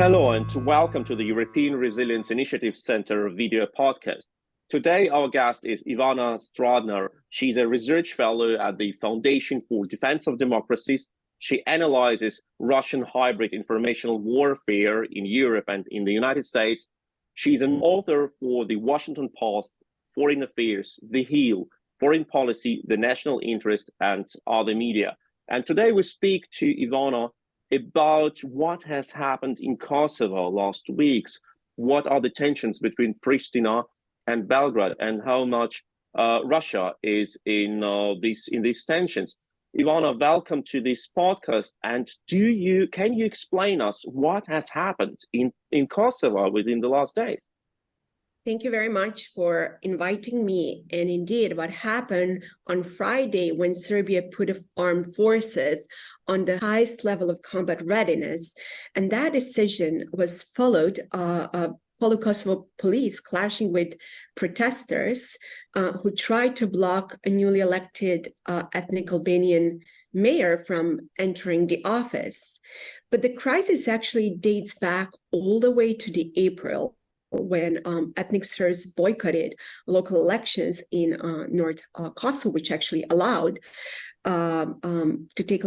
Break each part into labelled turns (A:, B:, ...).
A: Hello and welcome to the European Resilience Initiative Center video podcast. Today, our guest is Ivana Stradner. She's a research fellow at the Foundation for Defense of Democracies. She analyzes Russian hybrid informational warfare in Europe and in the United States. She's an author for the Washington Post, Foreign Affairs, The Hill, Foreign Policy, The National Interest, and other media. And today we speak to Ivana about what has happened in Kosovo last weeks. What are the tensions between Pristina and Belgrade, and how much Russia is in these tensions? Ivana, welcome to this podcast. And can you explain us what has happened in Kosovo within the last days?
B: Thank you very much for inviting me. And indeed, what happened on Friday when Serbia put armed forces on the highest level of combat readiness, and that decision was followed Kosovo police clashing with protesters who tried to block a newly elected ethnic Albanian mayor from entering the office. But the crisis actually dates back all the way to the April when ethnic Serbs boycotted local elections in North Kosovo, which actually allowed ethnic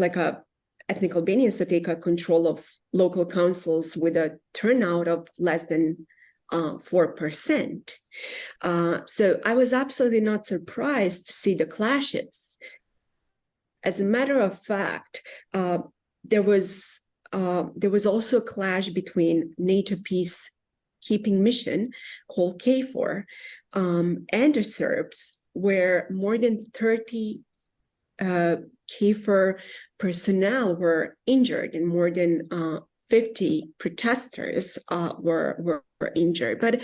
B: Albanians to take control of local councils with a turnout of less than 4%. So I was absolutely not surprised to see the clashes. As a matter of fact, there was also a clash between NATO peacekeeping mission called KFOR and the Serbs, where more than 30 KFOR personnel were injured and more than 50 protesters were injured. But,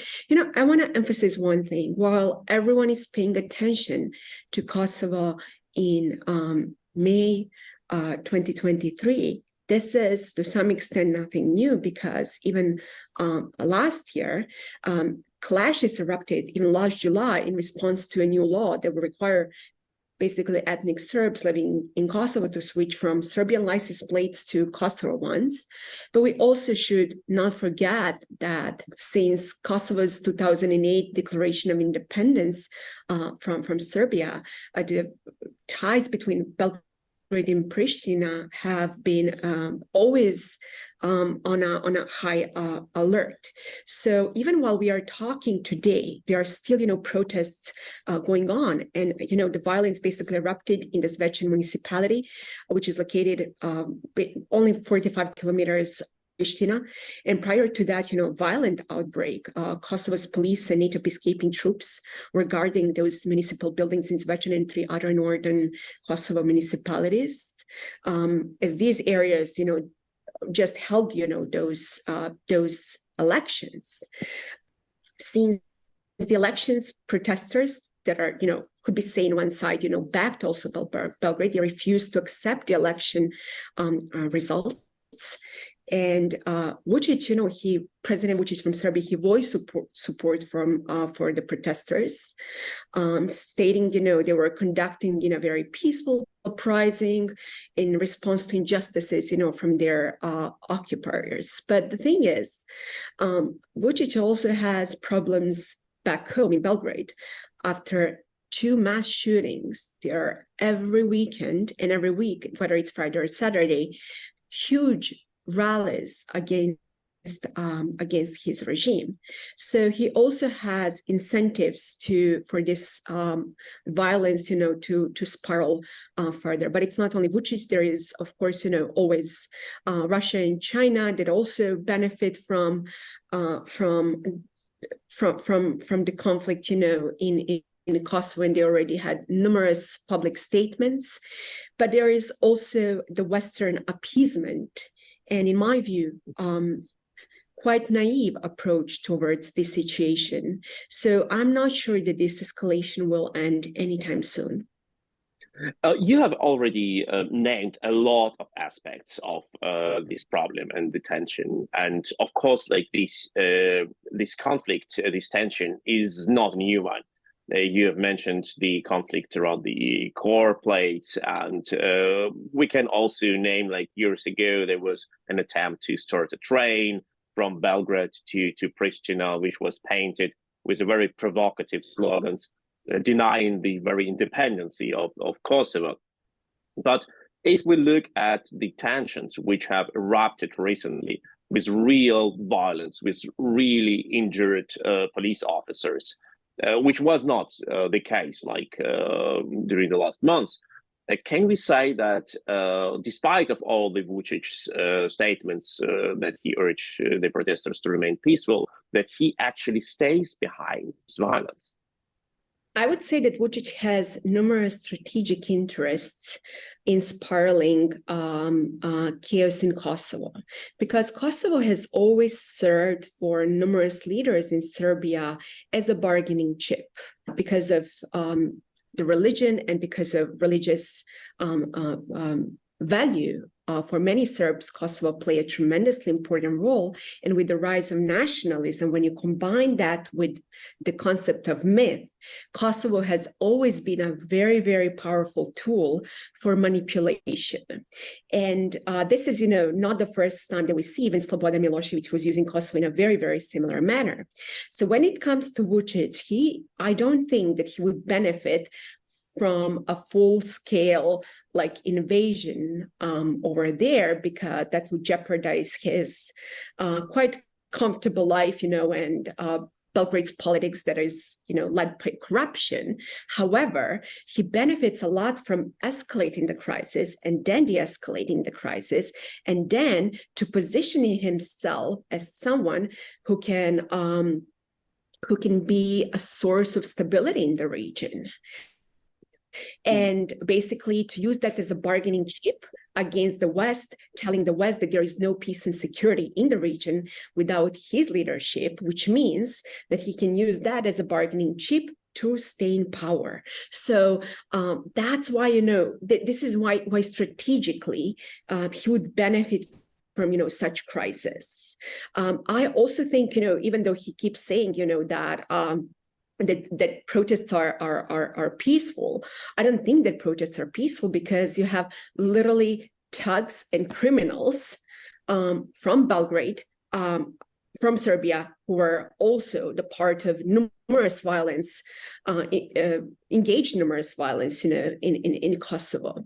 B: I want to emphasize one thing. While everyone is paying attention to Kosovo in May 2023, this is to some extent nothing new, because even last year, clashes erupted in last July in response to a new law that would require basically ethnic Serbs living in Kosovo to switch from Serbian license plates to Kosovo ones. But we also should not forget that since Kosovo's 2008 declaration of independence from Serbia, the ties between Belgrade and Pristina have been always on a high alert. So even while we are talking today, there are still, protests going on. And, the violence basically erupted in the Zvečan municipality, which is located only 45 kilometers Pristina. And prior to that, violent outbreak, Kosovo's police and NATO peacekeeping troops were guarding those municipal buildings in Zvečan and 3 other northern Kosovo municipalities. As these areas, just held, those elections. Since the elections, protesters that are, could be saying one side, backed also Belgrade, they refused to accept the election results. And Vučić, President Vučić from Serbia, he voiced support for the protesters, stating, they were conducting, very peaceful uprising in response to injustices, from their occupiers. But the thing is, Vučić also has problems back home in Belgrade. After 2 mass shootings there every weekend and every week, whether it's Friday or Saturday, huge rallies against his regime. So he also has incentives for this violence, to spiral further. But it's not only Vučić. There is, of course, always Russia and China that also benefit from the conflict, in Kosovo, and they already had numerous public statements. But there is also the Western appeasement, and in my view, quite naive approach towards this situation. So I'm not sure that this escalation will end anytime soon.
A: You have already named a lot of aspects of this problem and the tension, and of course, this conflict, this tension is not a new one. You have mentioned the conflict around the core plates, and we can also name, years ago, there was an attempt to start a train from Belgrade to Pristina, which was painted with very provocative slogans denying the very independency of Kosovo. But if we look at the tensions which have erupted recently with real violence, with really injured police officers, which was not the case like during the last months, can we say that despite of all the Vučić statements that he urged the protesters to remain peaceful, that he actually stays behind this violence?
B: I would say that Vučić has numerous strategic interests in spiraling chaos in Kosovo, because Kosovo has always served for numerous leaders in Serbia as a bargaining chip because of the religion and because of religious value. For many Serbs, Kosovo played a tremendously important role. And with the rise of nationalism, when you combine that with the concept of myth, Kosovo has always been a very, very powerful tool for manipulation. And this is, not the first time that we see even Slobodan Milošević was using Kosovo in a very, very similar manner. So when it comes to Vučić, I don't think that he would benefit from a full-scale invasion over there, because that would jeopardize his quite comfortable life, and Belgrade's politics that is, led by corruption. However, he benefits a lot from escalating the crisis and then de-escalating the crisis, and then to positioning himself as someone who can be a source of stability in the region. And basically to use that as a bargaining chip against the West, telling the West that there is no peace and security in the region without his leadership, which means that he can use that as a bargaining chip to stay in power. So that's why, this is why strategically he would benefit from, such crisis. I also think, even though he keeps saying, that protests are peaceful, I don't think that protests are peaceful, because you have literally thugs and criminals from Belgrade, from Serbia, who are also the part of numerous violence, engaged in numerous violence, in Kosovo.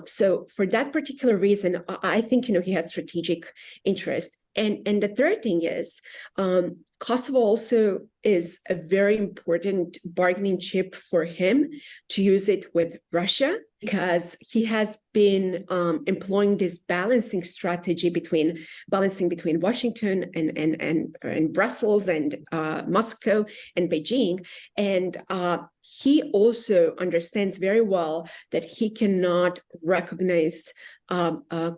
B: So for that particular reason, I think, he has strategic interest. And the third thing is, Kosovo also is a very important bargaining chip for him to use it with Russia, because he has been employing this balancing strategy between Washington and Brussels and Moscow and Beijing. And he also understands very well that he cannot recognize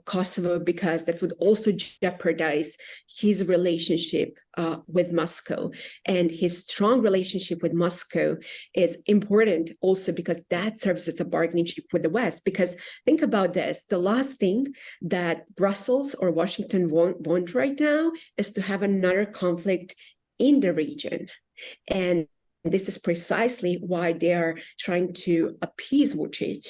B: Kosovo, because that would also jeopardize his relationship with Moscow. And his strong relationship with Moscow is important also because that serves as a bargaining chip with the West. Because think about this, the last thing that Brussels or Washington want right now is to have another conflict in the region. And this is precisely why they are trying to appease Vučić,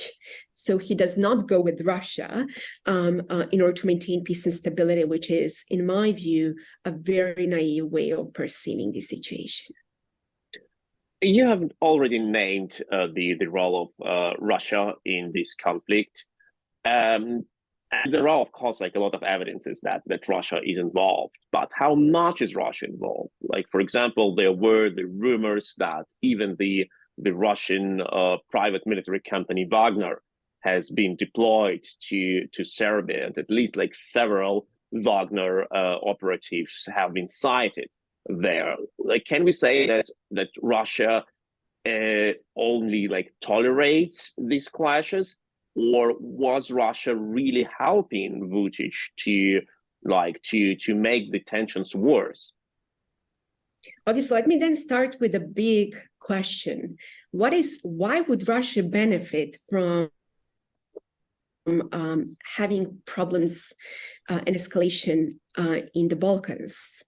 B: so he does not go with Russia in order to maintain peace and stability, which is, in my view, a very naive way of perceiving the situation.
A: You have already named the role of Russia in this conflict. And there are, of course, a lot of evidences that Russia is involved, but how much is Russia involved? For example, there were the rumors that even the Russian private military company Wagner has been deployed to Serbia, and at least several Wagner operatives have been sighted there. Can we say that Russia only tolerates these clashes? Or was Russia really helping Vučić to make the tensions worse?
B: Okay, so let me then start with a big question. Why would Russia benefit from having problems and escalation in the Balkans?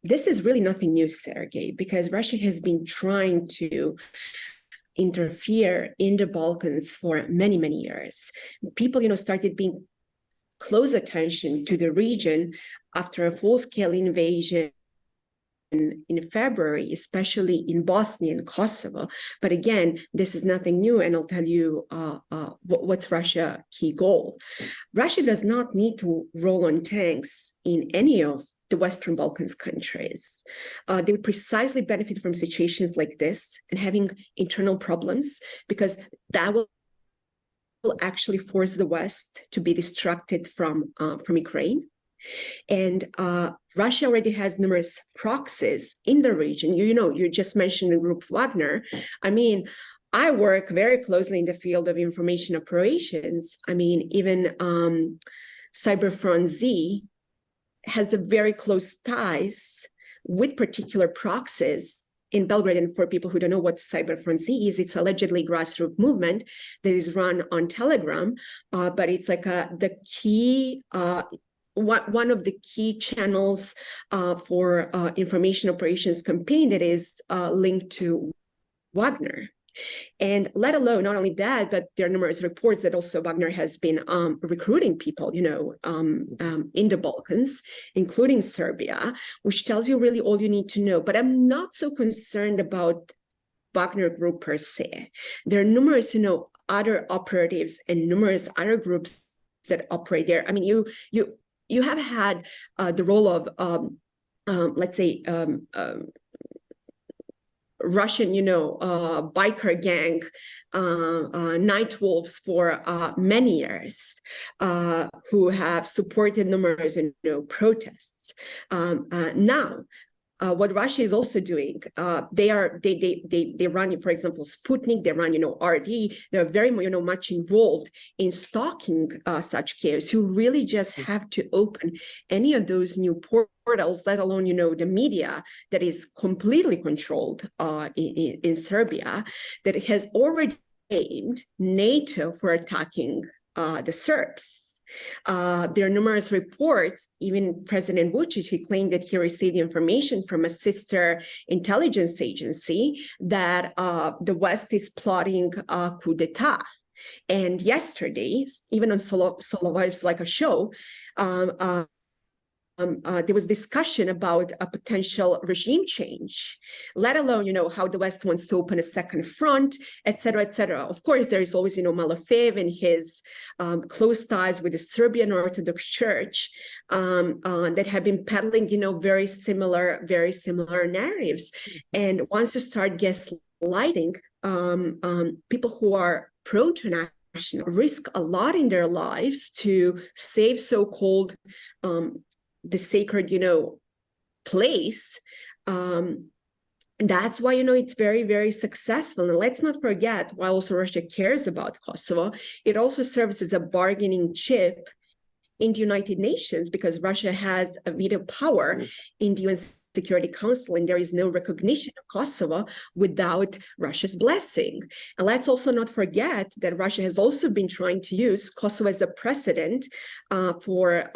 B: This is really nothing new, Sergei, because Russia has been trying to interfere in the Balkans for many, many years. People, started being close attention to the region after a full-scale invasion in February, especially in Bosnia and Kosovo. But again, this is nothing new, and I'll tell you what's Russia's key goal. Russia does not need to roll on tanks in any of the Western Balkans countries. They would precisely benefit from situations like this and having internal problems, because that will actually force the West to be distracted from Ukraine. And Russia already has numerous proxies in the region. You just mentioned the group Wagner. I mean, I work very closely in the field of information operations. I mean, even Cyberfront Z has a very close ties with particular proxies in Belgrade. And for people who don't know what Cyberfront Z is, it's allegedly grassroots movement that is run on Telegram, but it's like the key one of the key channels for information operations campaign that is linked to Wagner. And let alone, not only that, but there are numerous reports that also Wagner has been recruiting people, in the Balkans, including Serbia, which tells you really all you need to know. But I'm not so concerned about Wagner Group per se. There are numerous, other operatives and numerous other groups that operate there. I mean, you have had the role of, let's say, Russian, biker gang, night wolves for many years, who have supported numerous, protests. Now, what Russia is also doing, they run, for example, Sputnik. They run, RD. They're very, much involved in stalking such chaos. You really just have to open any of those new portals, let alone, the media that is completely controlled in Serbia, that has already blamed NATO for attacking the Serbs. There are numerous reports. Even President Vučić, he claimed that he received information from a sister intelligence agency that the West is plotting a coup d'etat. And yesterday, even on Solovyev's like a show, there was discussion about a potential regime change, let alone, how the West wants to open a second front, et cetera, et cetera. Of course, there is always, Malofeev and his close ties with the Serbian Orthodox Church that have been peddling, very similar narratives. And once you start gaslighting, people who are prone to national risk a lot in their lives to save so-called the sacred, place. That's why, it's very, very successful. And let's not forget, while also Russia cares about Kosovo, it also serves as a bargaining chip in the United Nations, because Russia has a veto power in the UN Security Council, and there is no recognition of Kosovo without Russia's blessing. And let's also not forget that Russia has also been trying to use Kosovo as a precedent for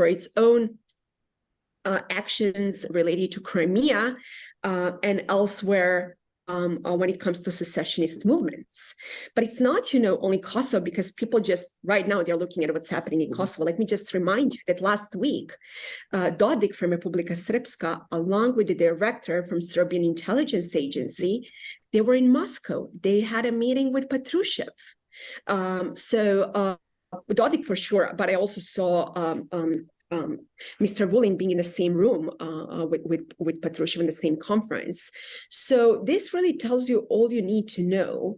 B: its own actions related to Crimea and elsewhere when it comes to secessionist movements. But it's not, only Kosovo, because people just right now they're looking at what's happening in Kosovo. Let me just remind you that last week, Dodik from Republika Srpska, along with the director from Serbian intelligence agency, they were in Moscow. They had a meeting with Patrushev. Dodik for sure, but I also saw Mr. Vulin being in the same room with Patrushev in the same conference. So this really tells you all you need to know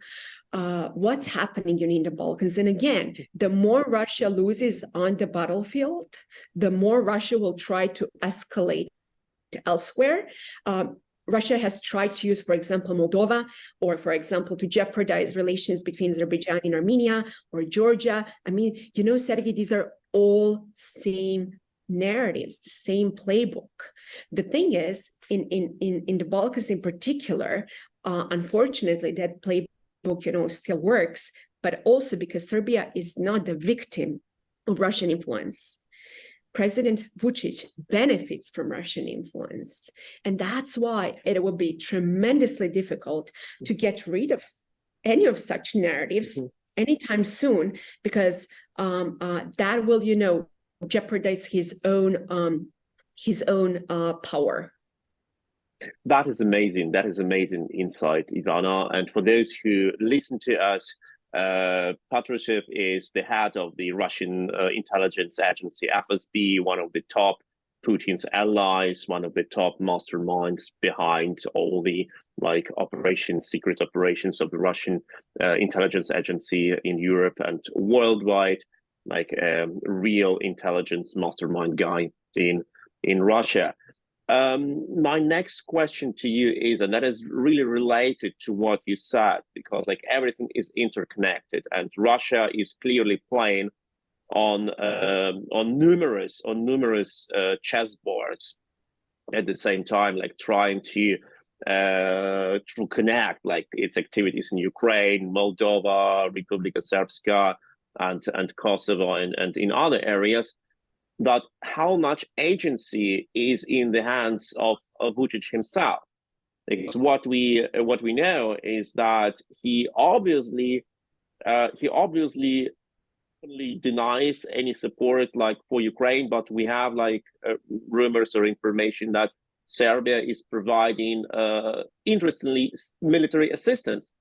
B: what's happening in the Balkans. And again, the more Russia loses on the battlefield, the more Russia will try to escalate elsewhere. Russia has tried to use, for example, Moldova, or, for example, to jeopardize relations between Azerbaijan and Armenia, or Georgia. I mean, Sergei, these are all same narratives, the same playbook. The thing is, in the Balkans in particular, unfortunately, that playbook, still works, but also because Serbia is not the victim of Russian influence. President Vučić benefits from Russian influence. And that's why it will be tremendously difficult to get rid of any of such narratives anytime soon, because that will, jeopardize his own power.
A: That is amazing. That is amazing insight, Ivana. And for those who listen to us, Patrushev is the head of the Russian intelligence agency, FSB, one of the top Putin's allies, one of the top masterminds behind all the secret operations of the Russian intelligence agency in Europe and worldwide, real intelligence mastermind guy in Russia. My next question to you is, and that is really related to what you said, because everything is interconnected, and Russia is clearly playing on numerous chessboards at the same time, trying to connect its activities in Ukraine, Moldova, Republika Srpska, and Kosovo, and in other areas. But how much agency is in the hands of Vučić himself? Because what we know is that he obviously denies any support for Ukraine, but we have rumors or information that Serbia is providing interestingly military assistance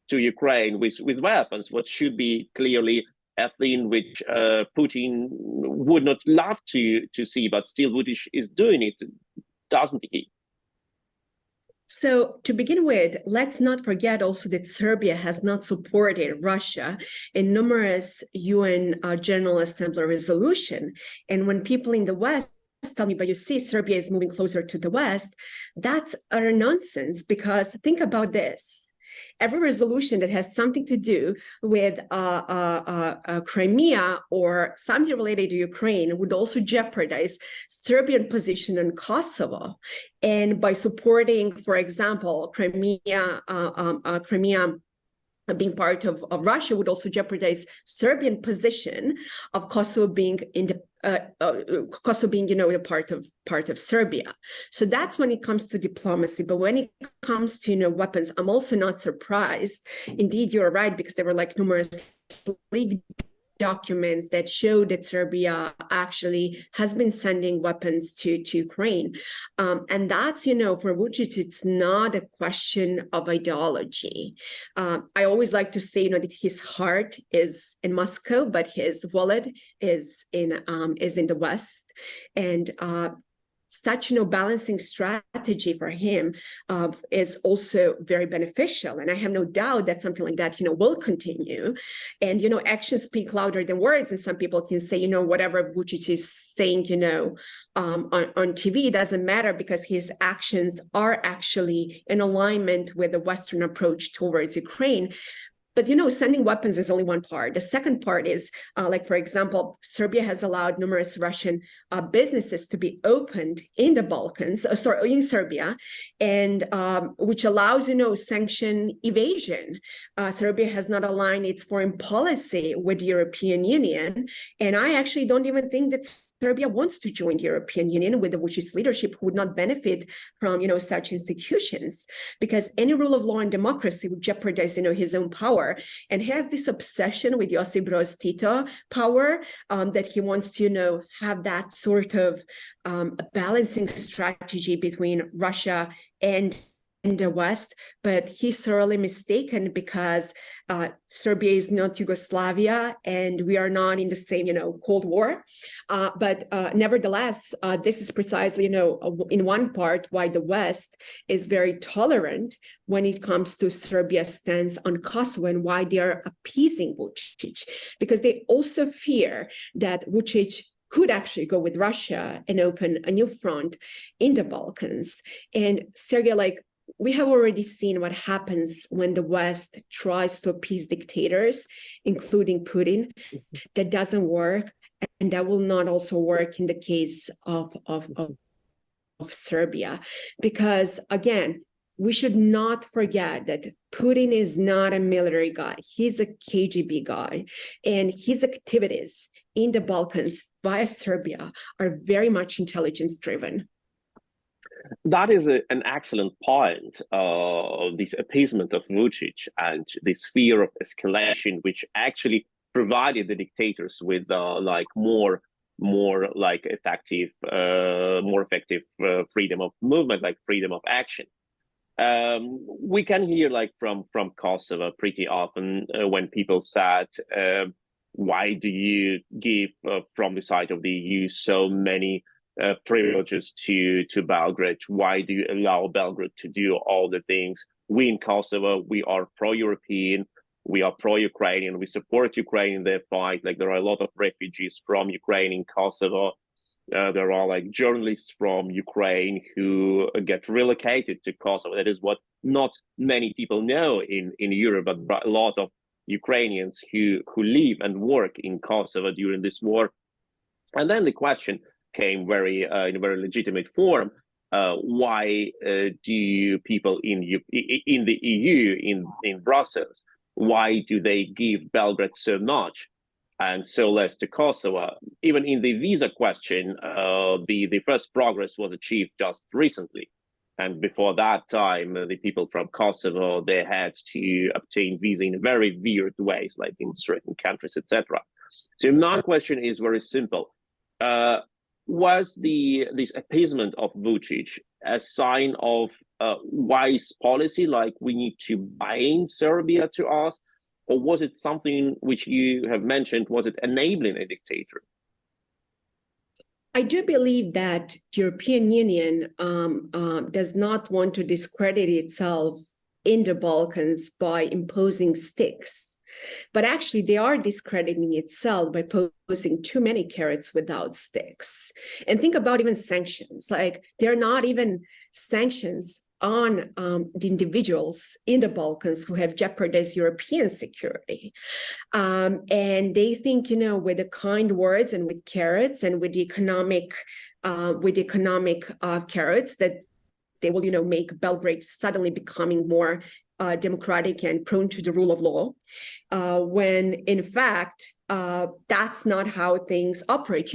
A: to Ukraine with weapons, what should be clearly a thing which Putin would not love to see, but still Vučić is doing it, doesn't he?
B: So to begin with, let's not forget also that Serbia has not supported Russia in numerous UN General Assembly resolution. And when people in the West tell me, but you see, Serbia is moving closer to the West, that's utter nonsense, because think about this. Every resolution that has something to do with Crimea or something related to Ukraine would also jeopardize Serbian position in Kosovo. And by supporting, for example, Crimea being part of Russia would also jeopardize Serbian position of Kosovo being a part of Serbia. So that's when it comes to diplomacy. But when it comes to weapons, I'm also not surprised. Indeed, you're right, because there were numerous leaked documents that show that Serbia actually has been sending weapons to Ukraine. And that's, for Vučić, it's not a question of ideology. I always like to say, that his heart is in Moscow, but his wallet is in the West. And such balancing strategy for him is also very beneficial, and I have no doubt that something like that will continue. And actions speak louder than words, and some people can say whatever Vučić is saying on TV doesn't matter, because his actions are actually in alignment with the Western approach towards Ukraine. But sending weapons is only one part. The second part is, for example, Serbia has allowed numerous Russian businesses to be opened in the Balkans, in Serbia, and which allows, sanction evasion. Serbia has not aligned its foreign policy with the European Union, and I actually don't even think that Serbia wants to join the European Union with the Vučić leadership, who would not benefit from, such institutions, because any rule of law and democracy would jeopardize, his own power. And he has this obsession with Josip Broz Tito power, that he wants to, have that sort of balancing strategy between Russia and in the West, but he's sorely mistaken, because Serbia is not Yugoslavia and we are not in the same, Cold War. But nevertheless, this is precisely, in one part why the West is very tolerant when it comes to Serbia's stance on Kosovo, and why they are appeasing Vučić, because they also fear that Vučić could actually go with Russia and open a new front in the Balkans. And Sergei, we have already seen what happens when the West tries to appease dictators, including Putin. That doesn't work, and that will not also work in the case of Serbia, because again, we should not forget that Putin is not a military guy. He's a KGB guy, and his activities in the Balkans via Serbia are very much intelligence driven.
A: That is an excellent point. This appeasement of Vučić and this fear of escalation, which actually provided the dictators with like more like effective, more effective freedom of movement, like freedom of action. We can hear like from Kosovo pretty often when people said, why do you give from the side of the EU so many privileges to Belgrade? Why do you allow Belgrade to do all the things? We in Kosovo, we are pro-European, we are pro-Ukrainian, we support Ukraine in their fight. Like there are a lot of refugees from Ukraine in Kosovo. There are like journalists from Ukraine who get relocated to Kosovo. That is what not many people know in Europe, but a lot of Ukrainians who live and work in Kosovo during this war. And then the question came very in a very legitimate form. Why do people in the EU, in Brussels, why do they give Belgrade so much and so less to Kosovo? Even in the visa question, the first progress was achieved just recently. And before that time, the people from Kosovo, they had to obtain visa in very weird ways, like in certain countries, etc. So my question is very simple. Was this appeasement of Vučić a sign of wise policy, like we need to bind Serbia to us? Or was it something which you have mentioned, was it enabling a dictator?
B: I do believe that the European Union does not want to discredit itself in the Balkans by imposing sticks. But actually, they are discrediting itself by posing too many carrots without sticks. And think about even sanctions. Like, they're not even sanctions on the individuals in the Balkans who have jeopardized European security. And they think, with the kind words and with carrots and with the economic carrots, that they will, make Belgrade suddenly becoming more democratic and prone to the rule of law, when in fact, that's not how things operate.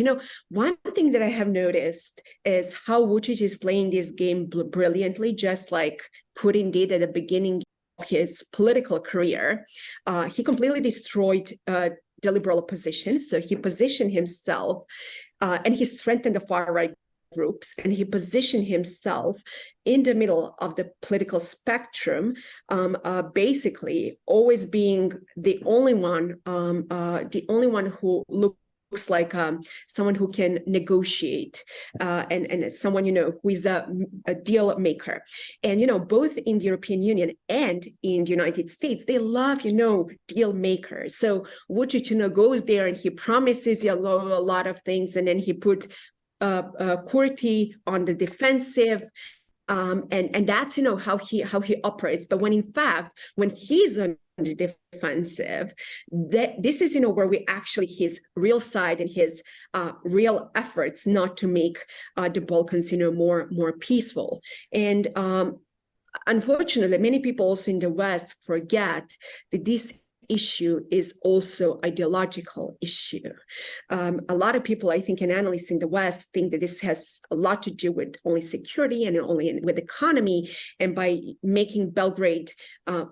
B: One thing that I have noticed is how Vučić is playing this game brilliantly, just like Putin did at the beginning of his political career. He completely destroyed the liberal opposition. So he positioned himself and he strengthened the far-right groups, and he positioned himself in the middle of the political spectrum, basically always being the only one who looks like someone who can negotiate, and someone who is a deal maker. And both in the European Union and in the United States, they love deal makers. So Vučić goes there and he promises a lot of things, and then he put Kurti on the defensive, and that's how he operates. But when he's on the defensive, this is where we actually his real side and his real efforts not to make the Balkans more peaceful. And unfortunately, many people also in the West forget that this issue is also ideological issue. A lot of people, I think, and analysts in the West think that this has a lot to do with only security and only with economy, and by making Belgrade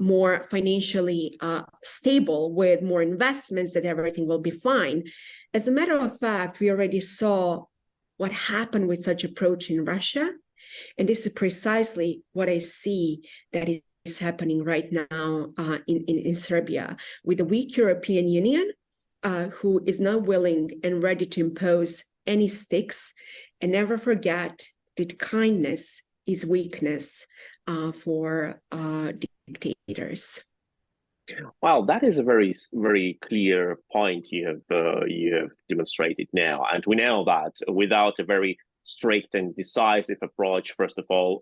B: more financially stable with more investments, that everything will be fine. As a matter of fact, we already saw what happened with such approach in Russia, and this is precisely what I see that is happening right now in Serbia, with a weak European Union who is not willing and ready to impose any sticks. And never forget that kindness is weakness for dictators.
A: Well, that is a very, very clear point you have demonstrated now, and we know that without a very strict and decisive approach, first of all,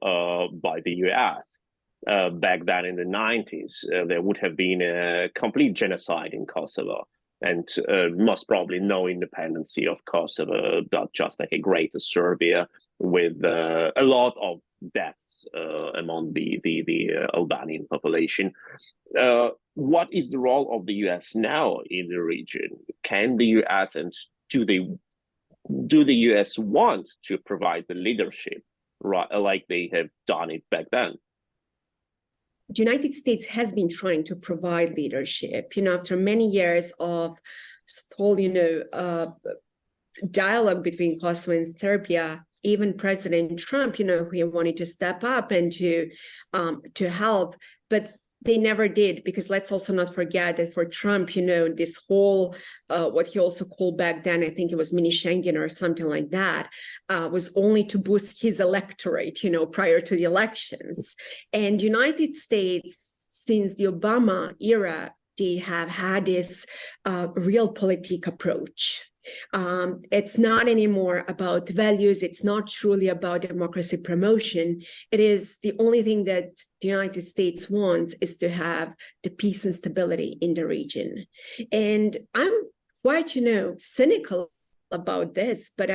A: by the US. Back then in the 90s, there would have been a complete genocide in Kosovo, and most probably no independency of Kosovo, but just like a greater Serbia with a lot of deaths among the Albanian population. What is the role of the US now in the region? Can the US and do the US want to provide the leadership like they have done it back then.
B: The United States has been trying to provide leadership, after many years of stalled, dialogue between Kosovo and Serbia. Even President Trump, he wanted to step up and to help, but they never did, because let's also not forget that for Trump, this whole, what he also called back then, I think it was mini Schengen or something like that, was only to boost his electorate, prior to the elections. And United States, since the Obama era, they have had this realpolitik approach. It's not anymore about values. It's not truly about democracy promotion. It is the only thing that the United States wants is to have the peace and stability in the region. And I'm quite, cynical about this, but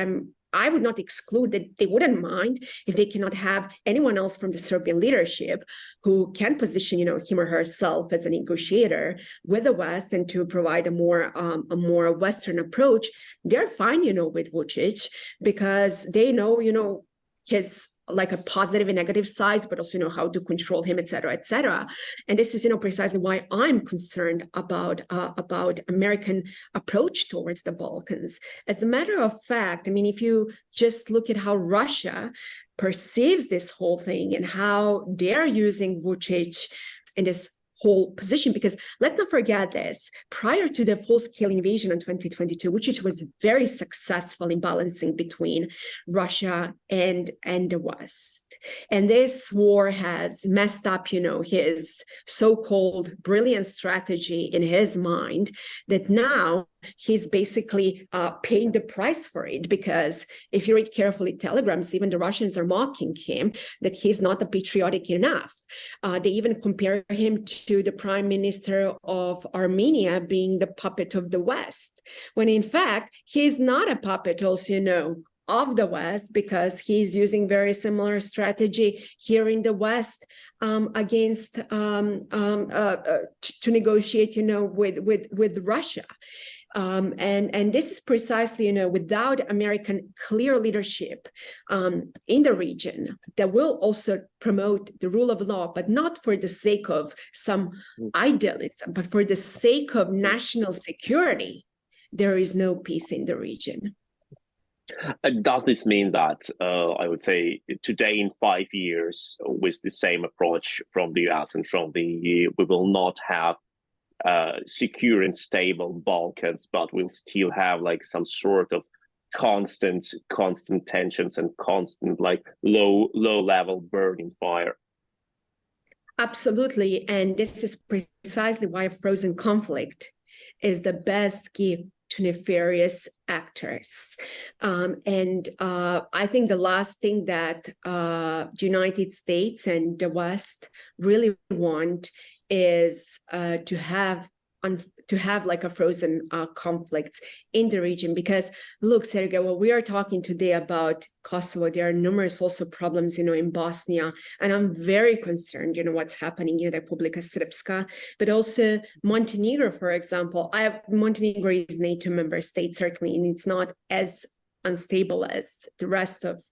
B: I would not exclude that they wouldn't mind if they cannot have anyone else from the Serbian leadership who can position, him or herself as a negotiator with the West and to provide a more Western approach. They're fine, with Vučić, because they know, his like a positive and negative sides, but also how to control him, et cetera, et cetera. And this is precisely why I'm concerned about American approach towards the Balkans. As a matter of fact, if you just look at how Russia perceives this whole thing and how they're using Vučić in this whole position, because let's not forget this, prior to the full-scale invasion in 2022, Vučić was very successful in balancing between Russia and the West. And this war has messed up, his so-called brilliant strategy in his mind, that now he's basically paying the price for it, because if you read carefully telegrams, even the Russians are mocking him that he's not patriotic enough. They even compare him to the prime minister of Armenia being the puppet of the West, when in fact, he's not a puppet also, of the West, because he's using very similar strategy here in the West against to negotiate, with Russia. And this is precisely, without American clear leadership in the region that will also promote the rule of law, but not for the sake of some idealism, but for the sake of national security, there is no peace in the region.
A: Does this mean that, I would say, today in 5 years, with the same approach from the US and from the EU, we will not have secure and stable Balkans, but we'll still have like some sort of constant tensions and constant low level burning fire?
B: Absolutely. And this is precisely why a frozen conflict is the best gift to nefarious actors. And I think the last thing that the United States and the West really want is to have like a frozen conflict in the region. Because look, Sergey, well, we are talking today about Kosovo. There are numerous also problems, in Bosnia, and I'm very concerned, what's happening in Republika Srpska, but also Montenegro, for example. Montenegro is NATO member state, certainly, and it's not as unstable as the rest of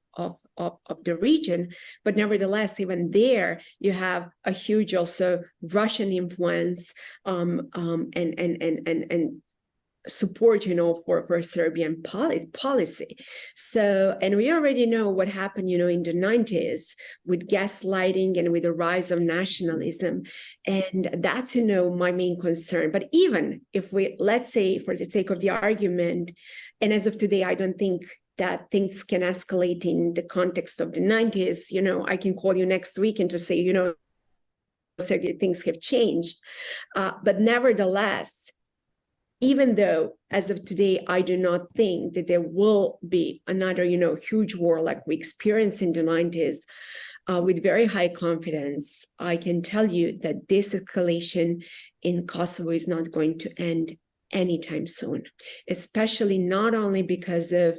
B: the region, but nevertheless, even there you have a huge also Russian influence and support, for Serbian policy. So, and we already know what happened, in the 90s with gaslighting and with the rise of nationalism, and that's my main concern. But even if let's say, for the sake of the argument, and as of today, I don't think that things can escalate in the context of the 90s, I can call you next week and to say, so things have changed. But nevertheless, even though as of today, I do not think that there will be another, huge war like we experienced in the 90s, with very high confidence, I can tell you that this escalation in Kosovo is not going to end anytime soon, especially not only because of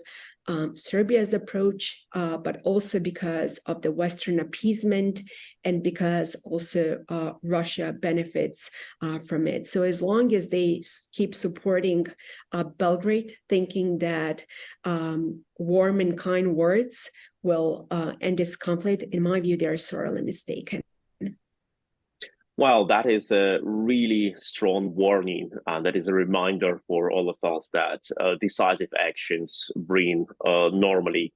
B: Serbia's approach, but also because of the Western appeasement and because also Russia benefits from it. So as long as they keep supporting Belgrade, thinking that warm and kind words will end this conflict, in my view, they are sorely mistaken.
A: Well, that is a really strong warning, and that is a reminder for all of us that decisive actions bring normally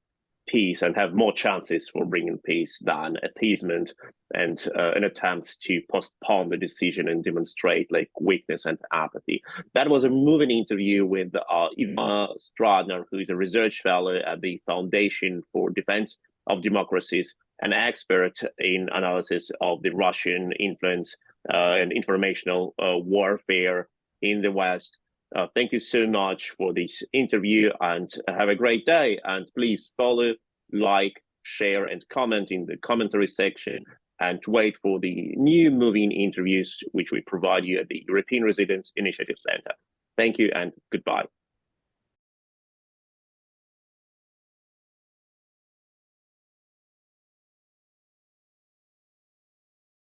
A: peace and have more chances for bringing peace than appeasement and an attempt to postpone the decision and demonstrate like weakness and apathy. That was a moving interview with Ivana Stradner, who is a research fellow at the Foundation for Defense of Democracies, an expert in analysis of the Russian influence and informational warfare in the West. Thank you so much for this interview, and have a great day. And please follow, like, share, and comment in the commentary section, and wait for the new moving interviews which we provide you at the European Resilience Initiative Center. Thank you and goodbye.